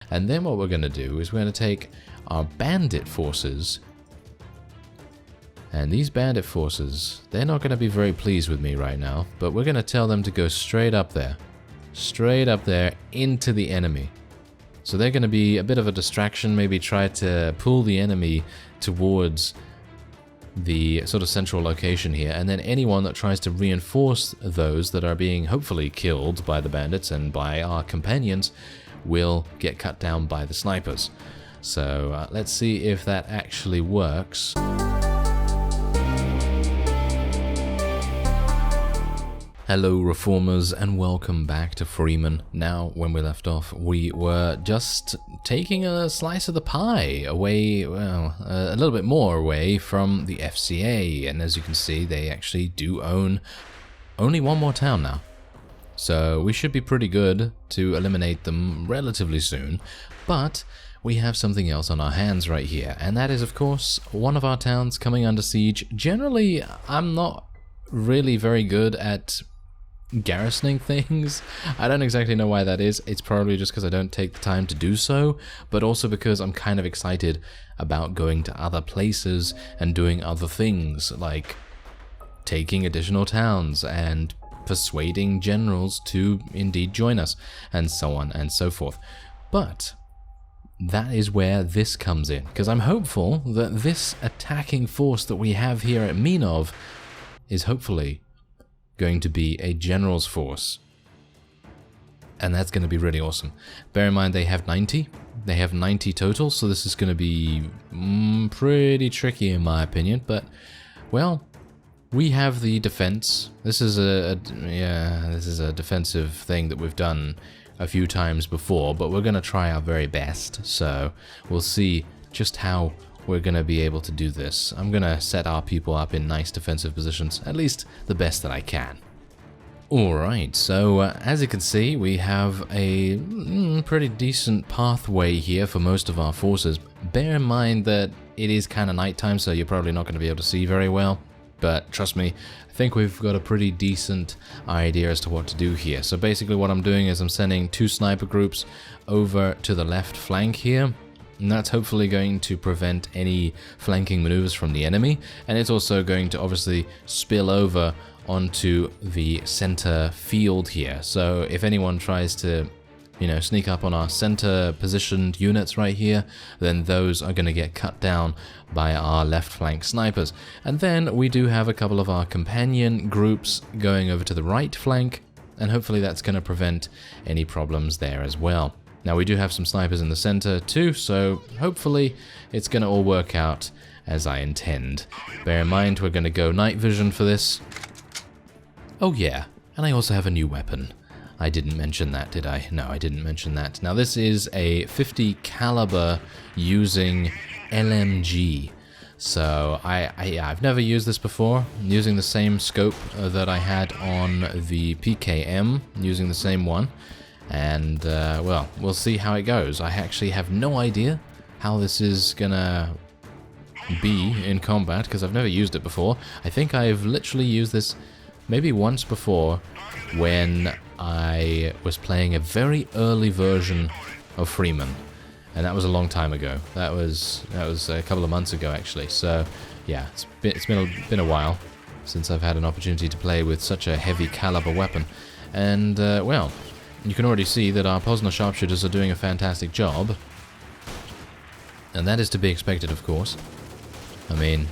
And then what we're going to do is we're going to take our bandit forces. And these bandit forces, they're not going to be very pleased with me right now, but we're going to tell them to go straight up there. Straight up there into the enemy. So they're going to be a bit of a distraction, maybe try to pull the enemy towards the sort of central location here, and then anyone that tries to reinforce those that are being hopefully killed by the bandits and by our companions will get cut down by the snipers. So let's see if that actually works. Hello Reformers and welcome back to Freeman. Now, when we left off, we were just taking a slice of the pie away, well, a little bit more away from the FCA, and as you can see, they actually do own only one more town now. So we should be pretty good to eliminate them relatively soon, but we have something else on our hands right here, and that is, of course, one of our towns coming under siege. Generally, I'm not really very good at garrisoning things. I don't exactly know why that is. It's probably just because I don't take the time to do so, but also because I'm kind of excited about going to other places and doing other things, like taking additional towns and persuading generals to indeed join us, and so on and so forth. But that is where this comes in, because I'm hopeful that this attacking force that we have here at Minov is hopefully going to be a general's force, and that's going to be really awesome. Bear in mind they have 90 total, so this is going to be pretty tricky in my opinion, but well, we have the defense. This is a defensive thing that we've done a few times before, but we're going to try our very best, so we'll see just how we're going to be able to do this. I'm going to set our people up in nice defensive positions, at least the best that I can. Alright, so as you can see, we have a pretty decent pathway here for most of our forces. Bear in mind that it is kind of nighttime, so you're probably not going to be able to see very well, but trust me, I think we've got a pretty decent idea as to what to do here. So basically what I'm doing is I'm sending 2 sniper groups over to the left flank here, and that's hopefully going to prevent any flanking maneuvers from the enemy, and it's also going to obviously spill over onto the center field here. So if anyone tries to, sneak up on our center positioned units right here, then those are going to get cut down by our left flank snipers. And then we do have a couple of our companion groups going over to the right flank, and hopefully that's going to prevent any problems there as well. Now we do have some snipers in the center too, so hopefully it's going to all work out as I intend. Bear in mind we're going to go night vision for this. Oh yeah, and I also have a new weapon. I didn't mention that, did I? No, I didn't mention that. Now this is a 50 caliber using LMG. So I've never used this before. I'm using the same scope that I had on the PKM, using the same one. And, well, we'll see how it goes. I actually have no idea how this is gonna be in combat, because I've never used it before. I think I've literally used this maybe once before when I was playing a very early version of Freeman. And that was a long time ago. That was a couple of months ago, actually. So, yeah, it's been a while since I've had an opportunity to play with such a heavy caliber weapon. And, well, you can already see that our Posner sharpshooters are doing a fantastic job. And that is to be expected, of course. I mean,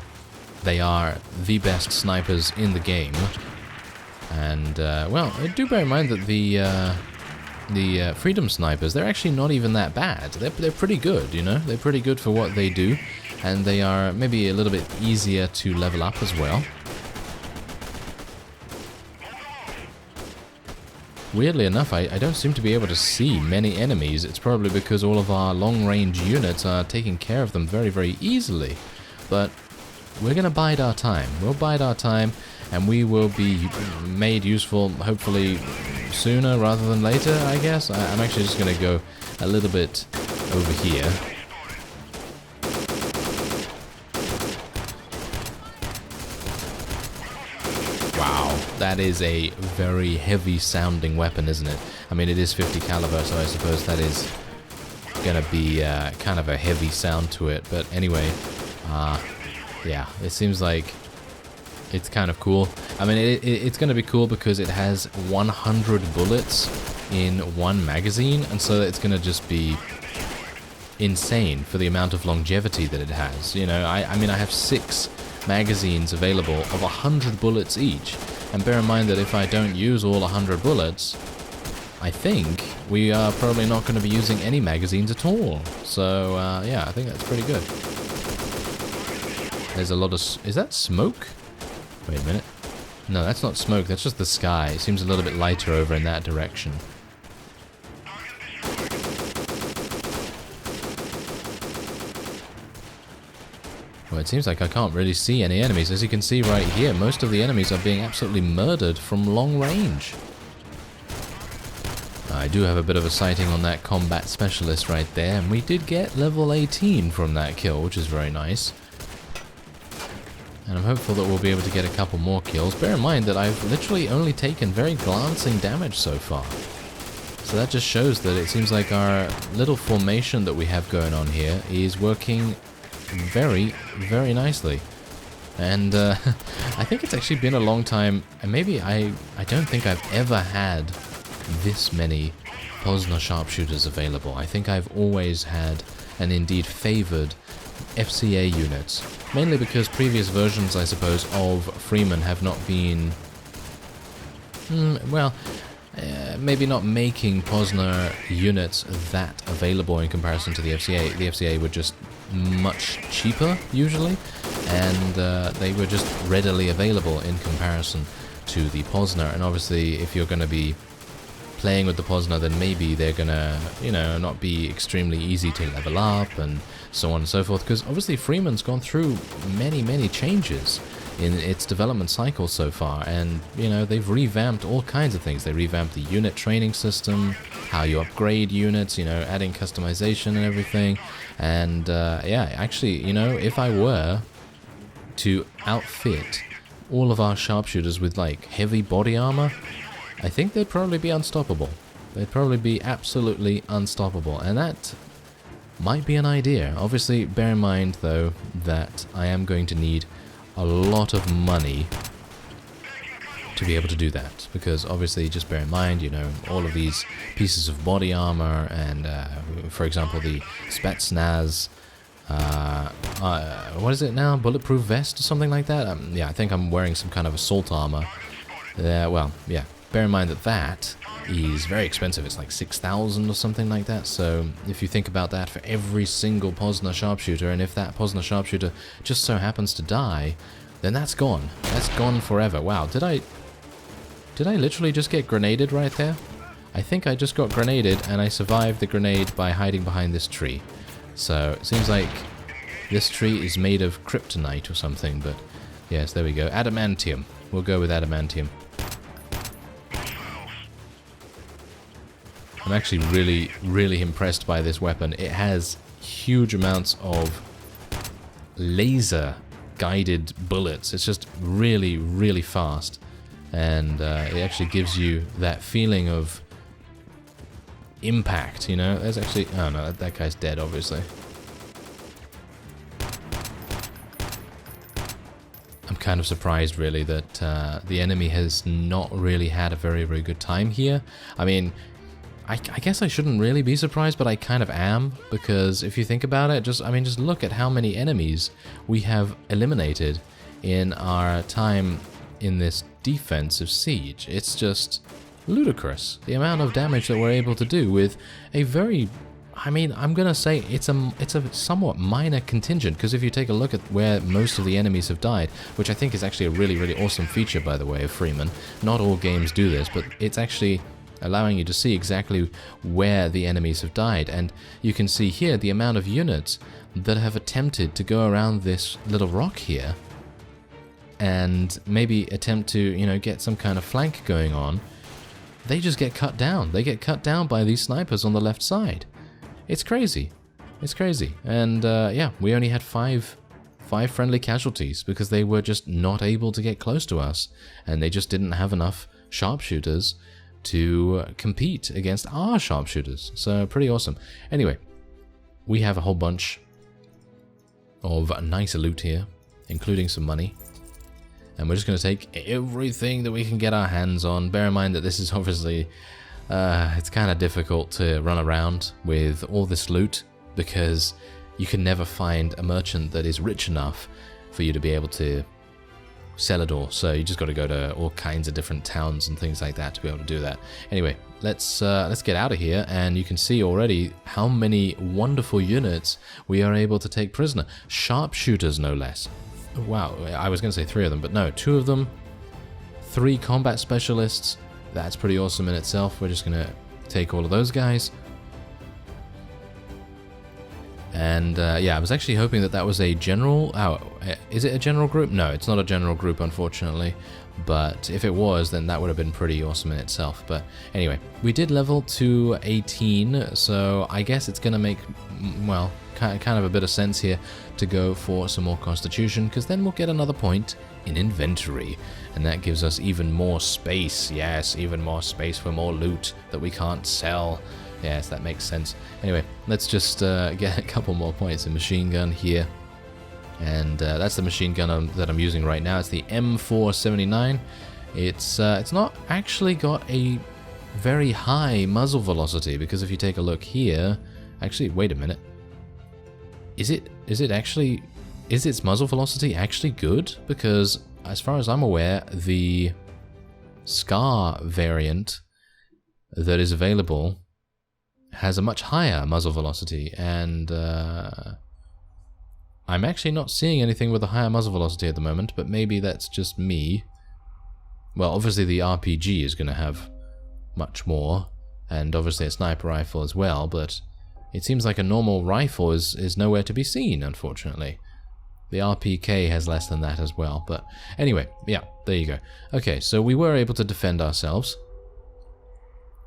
they are the best snipers in the game. And, well, do bear in mind that the Freedom Snipers, they're actually not even that bad. They're pretty good, They're pretty good for what they do. And they are maybe a little bit easier to level up as well. Weirdly enough, I don't seem to be able to see many enemies. It's probably because all of our long-range units are taking care of them very, very easily. But we're going to bide our time. We'll bide our time, and we will be made useful, hopefully, sooner rather than later, I guess. I'm actually just going to go a little bit over here. That is a very heavy sounding weapon, isn't it? I mean, it is 50 caliber, so I suppose that is going to be kind of a heavy sound to it. But anyway, yeah, it seems like it's kind of cool. I mean, it's going to be cool because it has 100 bullets in one magazine, and so it's going to just be insane for the amount of longevity that it has. You know, I mean, I have 6 magazines available of 100 bullets each, and bear in mind that if I don't use all 100 bullets, I think we are probably not going to be using any magazines at all. So, yeah, I think that's pretty good. There's a lot of... Is that smoke? Wait a minute. No, that's not smoke. That's just the sky. It seems a little bit lighter over in that direction. Well, it seems like I can't really see any enemies. As you can see right here, most of the enemies are being absolutely murdered from long range. I do have a bit of a sighting on that combat specialist right there, and we did get level 18 from that kill, which is very nice. And I'm hopeful that we'll be able to get a couple more kills. Bear in mind that I've literally only taken very glancing damage so far. So that just shows that it seems like our little formation that we have going on here is working very, very nicely. And I think it's actually been a long time, and maybe I don't think I've ever had this many Posner sharpshooters available. I think I've always had, and indeed favored, FCA units. Mainly because previous versions, I suppose, of Freeman have not been... well, maybe not making Posner units that available in comparison to the FCA. The FCA were just much cheaper, usually, and they were just readily available in comparison to the Posner. And obviously, if you're going to be playing with the Posner, then maybe they're gonna, you know, not be extremely easy to level up and so on and so forth, because obviously Freeman's gone through many changes in its development cycle so far, and, you know, they've revamped all kinds of things. They revamped the unit training system, how you upgrade units, you know, adding customization and everything, and yeah, actually, you know, if I were to outfit all of our sharpshooters with, like, heavy body armor, I think they'd probably be unstoppable. They'd probably be absolutely unstoppable, and that might be an idea. Obviously, bear in mind, though, that I am going to need a lot of money to be able to do that, because obviously, just bear in mind, you know, all of these pieces of body armor and, for example, the Spetsnaz, what is it now? Bulletproof vest or something like that? Yeah, I think I'm wearing some kind of assault armor. Well, yeah. Bear in mind that that is very expensive. It's like 6,000 or something like that. So if you think about that for every single Posner sharpshooter, and if that Posner sharpshooter just so happens to die, then that's gone. That's gone forever. Wow, did I literally just get grenaded right there? I think I just got grenaded, and I survived the grenade by hiding behind this tree. So it seems like this tree is made of kryptonite or something, but yes, there we go. Adamantium. We'll go with adamantium. I'm actually really impressed by this weapon. It has huge amounts of laser-guided bullets. It's just really fast. And it actually gives you that feeling of impact, you know? There's actually... Oh no, that guy's dead, obviously. I'm kind of surprised, really, that the enemy has not really had a very good time here. I mean... I guess I shouldn't really be surprised, but I kind of am, because if you think about it, just look at how many enemies we have eliminated in our time in this defensive siege. It's just ludicrous, the amount of damage that we're able to do with a very... I mean, I'm gonna say it's a somewhat minor contingent, because if you take a look at where most of the enemies have died, which I think is actually a really awesome feature, by the way, of Freeman. Not all games do this, but it's actually allowing you to see exactly where the enemies have died, and you can see here the amount of units that have attempted to go around this little rock here and maybe attempt to, you know, get some kind of flank going on. They just get cut down. They get cut down by these snipers on the left side. It's crazy. It's crazy. And yeah, we only had five friendly casualties because they were just not able to get close to us, and they just didn't have enough sharpshooters to compete against our sharpshooters. So pretty awesome. Anyway, we have a whole bunch of nice loot here, including some money. And we're just going to take everything that we can get our hands on. Bear in mind that this is obviously, it's kind of difficult to run around with all this loot, because you can never find a merchant that is rich enough for you to be able to sell it all. So you just got to go to all kinds of different towns and things like that to be able to do that. Anyway, let's get out of here, and you can see already how many wonderful units we are able to take prisoner. Sharpshooters, no less. Wow, I was going to say 3 of them, but no, 2 of them. 3 combat specialists. That's pretty awesome in itself. We're just going to take all of those guys. And yeah, I was actually hoping that that was a general. Oh, is it a general group? No, it's not a general group, unfortunately. But if it was, then that would have been pretty awesome in itself. But anyway, we did level to 18, so I guess it's going to make, well, kind of a bit of sense here to go for some more constitution, because then we'll get another point in inventory, and that gives us even more space. Yes, even more space for more loot that we can't sell. Yes, that makes sense. Anyway, let's just get a couple more points in machine gun here. And that's the machine gun that I'm using right now. It's the M479. It's not actually got a very high muzzle velocity, because if you take a look here, actually, wait a minute. Is its muzzle velocity actually good? Because as far as I'm aware, the Scar variant that is available has a much higher muzzle velocity, and I'm actually not seeing anything with a higher muzzle velocity at the moment, but maybe that's just me. Well, obviously the RPG is going to have much more, and obviously a sniper rifle as well, but it seems like a normal rifle is nowhere to be seen, unfortunately. The RPK has less than that as well, but anyway, yeah, there you go. Okay, so we were able to defend ourselves,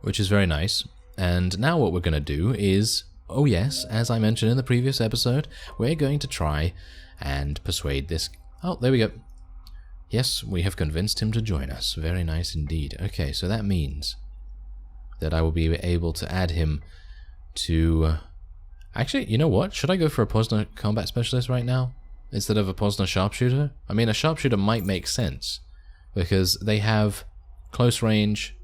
which is very nice. And now what we're going to do is, oh yes, as I mentioned in the previous episode, we're going to try and persuade this... Oh, there we go. Yes, we have convinced him to join us. Very nice indeed. Okay, so that means that I will be able to add him to... Actually, you know what? Should I go for a Posner combat specialist right now instead of a Posner sharpshooter? I mean, a sharpshooter might make sense, because they have close range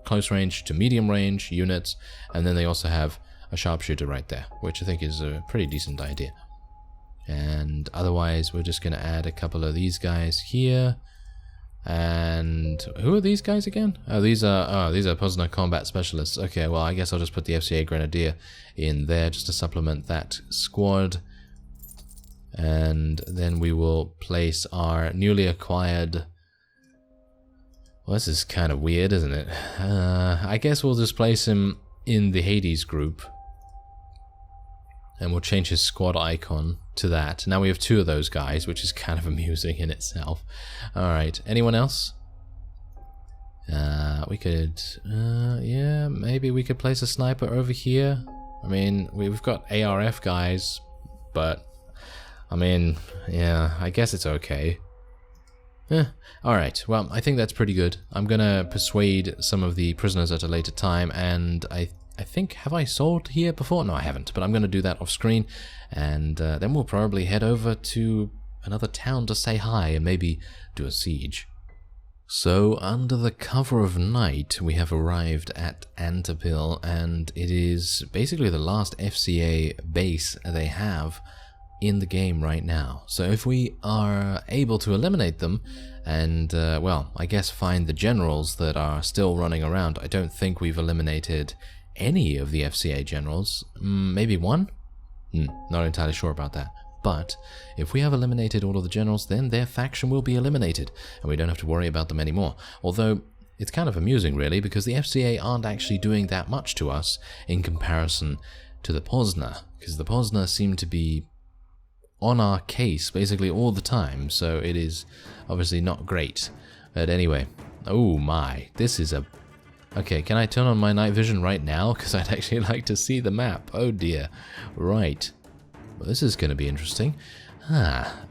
to medium range units, and then they also have a sharpshooter right there, which I think is a pretty decent idea. And otherwise, we're just going to add a couple of these guys here. And who are these guys again? Oh, these are Posner combat specialists. Okay, well, I guess I'll just put the FCA Grenadier in there just to supplement that squad. And then we will place our newly acquired... Well, this is kind of weird, isn't it? I guess we'll just place him in the Hades group. And we'll change his squad icon to that. Now we have 2 of those guys, which is kind of amusing in itself. Alright, anyone else? We could... yeah, maybe we could place a sniper over here. I mean, we've got ARF guys, but... I mean, yeah, I guess it's okay. Alright, well, I think that's pretty good. I'm gonna persuade some of the prisoners at a later time, and I think, have I sold here before? No, I haven't, but I'm gonna do that off screen, and then we'll probably head over to another town to say hi and maybe do a siege. So, under the cover of night, we have arrived at ANTOPIL, and it is basically the last FCA base they have in the game right now. So if we are able to eliminate them and, well, I guess find the generals that are still running around. I don't think we've eliminated any of the FCA generals. Maybe one? Not entirely sure about that. But if we have eliminated all of the generals, then their faction will be eliminated, and we don't have to worry about them anymore. Although, it's kind of amusing, really, because the FCA aren't actually doing that much to us in comparison to the Posner, because the Posner seem to be on our case basically all the time, so it is obviously not great. But anyway, oh my, this is a... Okay, can I turn on my night vision right now? Because I'd actually like to see the map. Oh dear. Right. Well, this is going to be interesting.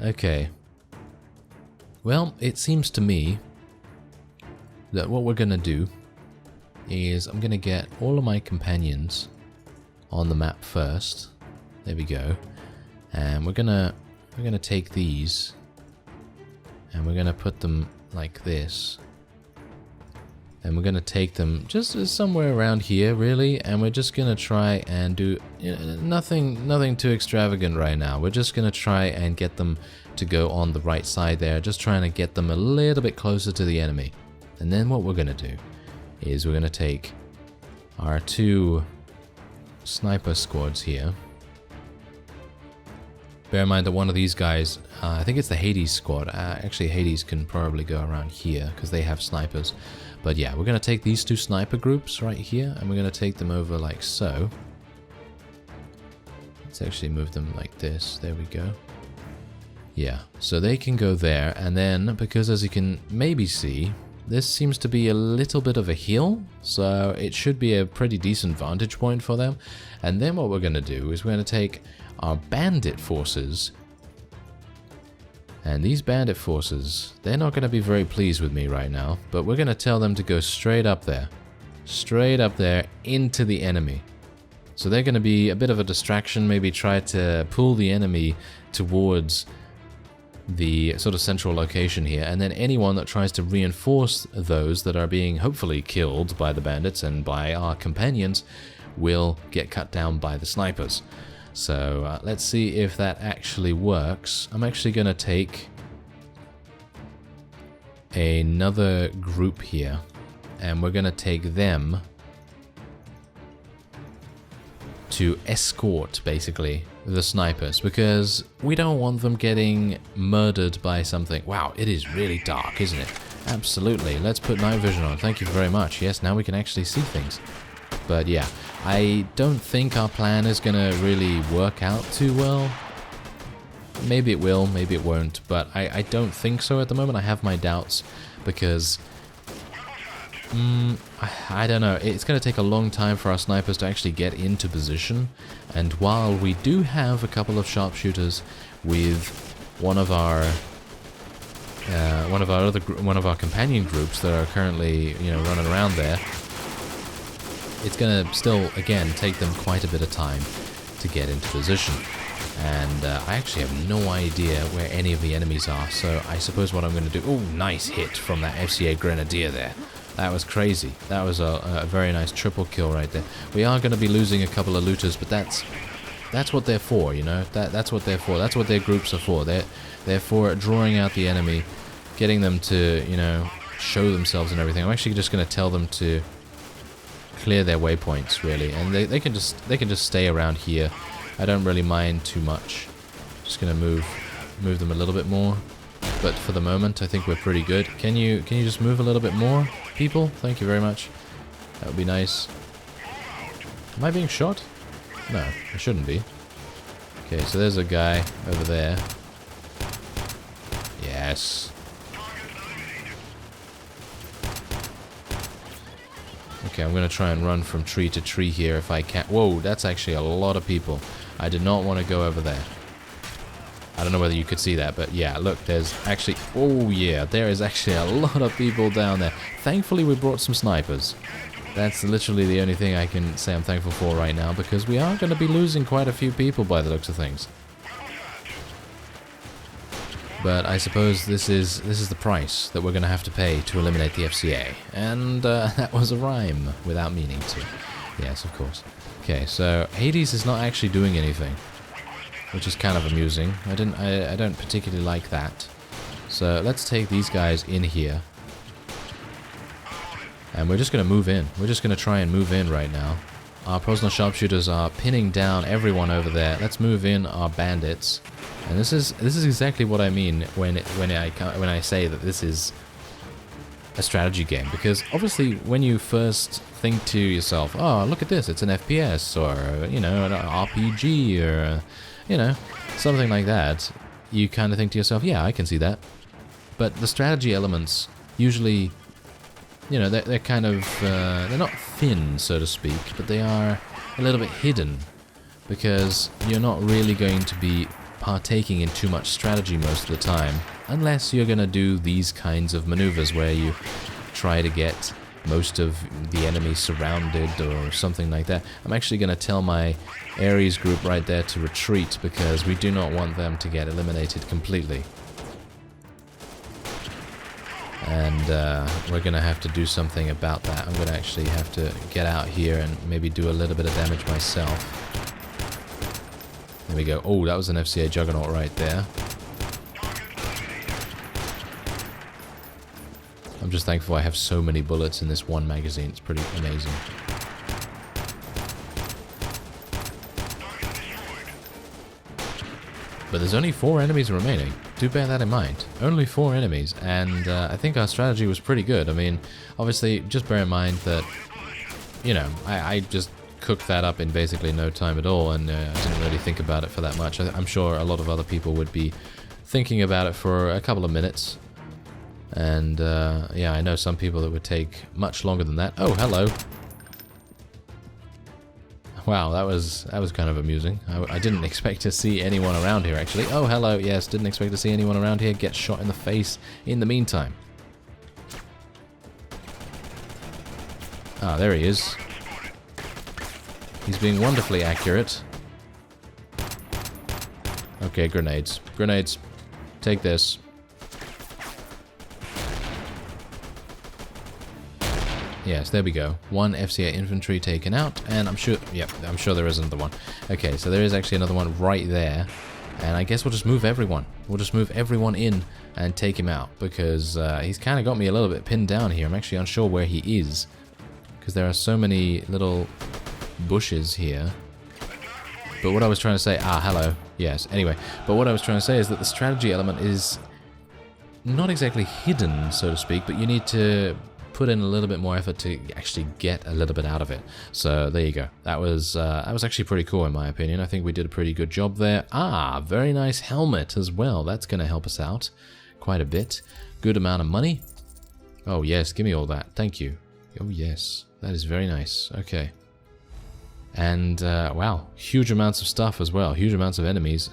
Okay. Well, it seems to me that what we're going to do is I'm going to get all of my companions on the map first. There we go. And we're gonna take these, and we're gonna put them like this. And we're gonna take them just somewhere around here, really. And we're just gonna try and do nothing too extravagant right now. We're just gonna try and get them to go on the right side there. Just trying to get them a little bit closer to the enemy. And then what we're gonna do is we're gonna take our 2 sniper squads here. Bear in mind that one of these guys, I think it's the Hades squad. Actually, Hades can probably go around here because they have snipers. But yeah, we're going to take these 2 sniper groups right here, and we're going to take them over like so. Let's actually move them like this. There we go. Yeah, so they can go there, and then, because as you can maybe see, this seems to be a little bit of a hill, so it should be a pretty decent vantage point for them. And then what we're going to do is we're going to take our bandit forces, and these bandit forces, they're not going to be very pleased with me right now, but we're going to tell them to go straight up there into the enemy. So they're going to be a bit of a distraction, maybe try to pull the enemy towards the sort of central location here, and then anyone that tries to reinforce those that are being hopefully killed by the bandits and by our companions will get cut down by the snipers. So let's see if that actually works. I'm actually going to take another group here, and we're going to take them to escort, basically, the snipers, because we don't want them getting murdered by something. Wow, it is really dark, isn't it? Absolutely. Let's put night vision on. Thank you very much. Yes, now we can actually see things. But yeah, I don't think our plan is going to really work out too well. Maybe it will, maybe it won't, but I don't think so at the moment. I have my doubts because I don't know. It's going to take a long time for our snipers to actually get into position. And while we do have a couple of sharpshooters with one of our companion groups that are currently, you know, running around there, it's going to still, again, take them quite a bit of time to get into position. And I actually have no idea where any of the enemies are, so I suppose what I'm going to do... Oh, nice hit from that FCA Grenadier there. That was crazy. That was a very nice triple kill right there. We are going to be losing a couple of looters, but that's what they're for, you know? That's what they're for. That's what their groups are for. They're for drawing out the enemy, getting them to, you know, show themselves and everything. I'm actually just going to tell them to clear their waypoints, really, and they can just stay around here. I don't really mind too much. Just gonna move them a little bit more, but for the moment I think we're pretty good. Can you just move a little bit more, people? Thank you very much. That would be nice. Am I being shot? No, I shouldn't be. Okay, so there's a guy over there. Yes. Okay, I'm going to try and run from tree to tree here if I can. Whoa, that's actually a lot of people. I did not want to go over there. I don't know whether you could see that, but yeah, look, there's actually... Oh yeah, there is actually a lot of people down there. Thankfully, we brought some snipers. That's literally the only thing I can say I'm thankful for right now, because we are going to be losing quite a few people by the looks of things. But I suppose this is the price that we're going to have to pay to eliminate the FCA. And that was a rhyme without meaning to. Yes, of course. Okay, so Hades is not actually doing anything, which is kind of amusing. I don't particularly like that. So let's take these guys in here. And we're just going to move in. We're just going to try and move in right now. Our personal sharpshooters are pinning down everyone over there. Let's move in our bandits. And this is exactly what I mean when I say that this is a strategy game, because obviously when you first think to yourself, oh, look at this, it's an FPS or, you know, an RPG or, you know, something like that, you kind of think to yourself, yeah, I can see that. But the strategy elements usually, you know, they're kind of they're not thin, so to speak, but they are a little bit hidden, because you're not really going to be partaking in too much strategy most of the time, unless you're going to do these kinds of maneuvers where you try to get most of the enemy surrounded or something like that. I'm actually going to tell my Ares group right there to retreat because we do not want them to get eliminated completely. And we're going to have to do something about that. I'm going to actually have to get out here and maybe do a little bit of damage myself. There we go. Oh, that was an FCA Juggernaut right there. I'm just thankful I have so many bullets in this one magazine. It's pretty amazing. But there's only 4 enemies remaining. Do bear that in mind. Only 4 enemies, and I think our strategy was pretty good. I mean, obviously, just bear in mind that, you know, I just cooked that up in basically no time at all, and I didn't really think about it for that much. I'm sure a lot of other people would be thinking about it for a couple of minutes. And, yeah, I know some people that would take much longer than that. Oh, hello. Wow, that was kind of amusing. I didn't expect to see anyone around here, actually. Oh, hello. Yes, didn't expect to see anyone around here get shot in the face in the meantime. Ah, there he is. He's being wonderfully accurate. Okay, grenades. Grenades. Take this. Yes, there we go. 1 FCA infantry taken out, and I'm sure, yeah, I'm sure there is another one. Okay, so there is actually another one right there, and I guess we'll just move everyone. We'll just move everyone in and take him out, because he's kind of got me a little bit pinned down here. I'm actually unsure where he is, because there are so many little bushes here. But what I was trying to say, hello, yes, anyway, but what I was trying to say is that the strategy element is not exactly hidden, so to speak, but you need to put in a little bit more effort to actually get a little bit out of it. So there you go. That was actually pretty cool in my opinion. I think we did a pretty good job there. Very nice helmet as well. That's going to help us out quite a bit. Good amount of money. Oh yes, give me all that. Thank you. Oh yes, that is very nice. Okay. And wow, huge amounts of stuff as well. Huge amounts of enemies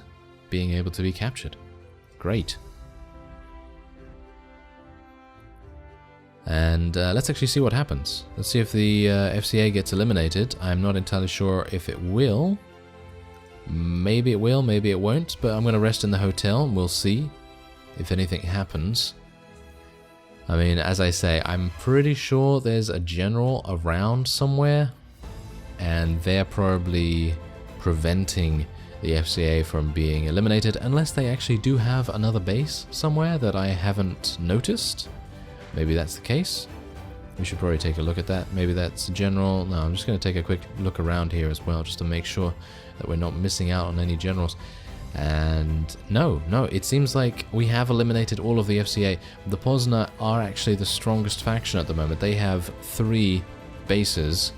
being able to be captured. Great. And let's actually see what happens. Let's see if the FCA gets eliminated. I'm not entirely sure if it will. Maybe it will, maybe it won't. But I'm going to rest in the hotel and we'll see if anything happens. I mean, as I say, I'm pretty sure there's a general around somewhere. And they're probably preventing the FCA from being eliminated. Unless they actually do have another base somewhere that I haven't noticed. Maybe that's the case. We should probably take a look at that. Maybe that's general. No, I'm just going to take a quick look around here as well, just to make sure that we're not missing out on any generals. And no, it seems like we have eliminated all of the FCA. The Poznan are actually the strongest faction at the moment. They have 3 bases,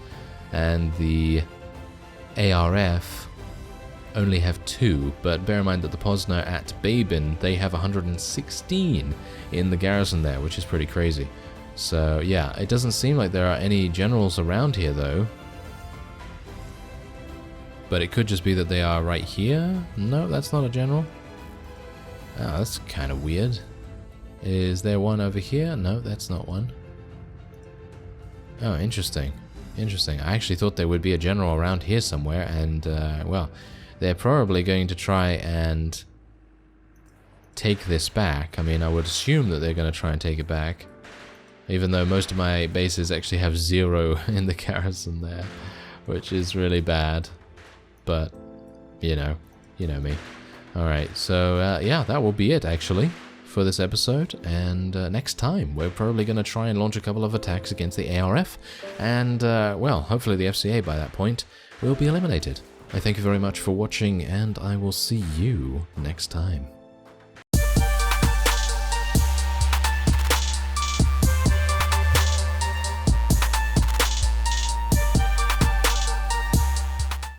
and the ARF only have 2, but bear in mind that the Poznan at Babin, they have 116 in the garrison there, which is pretty crazy. So yeah, it doesn't seem like there are any generals around here though. But it could just be that they are right here. No, that's not a general. Oh, that's kind of weird. Is there one over here? No, that's not one. Oh, interesting. Interesting. I actually thought there would be a general around here somewhere, and well, they're probably going to try and take this back. I mean, I would assume that they're going to try and take it back. Even though most of my bases actually have 0 in the garrison there. Which is really bad. But, you know me. Alright, so yeah, that will be it actually for this episode. And next time, we're probably going to try and launch a couple of attacks against the ARF. And, well, hopefully the FCA by that point will be eliminated. I thank you very much for watching, and I will see you next time.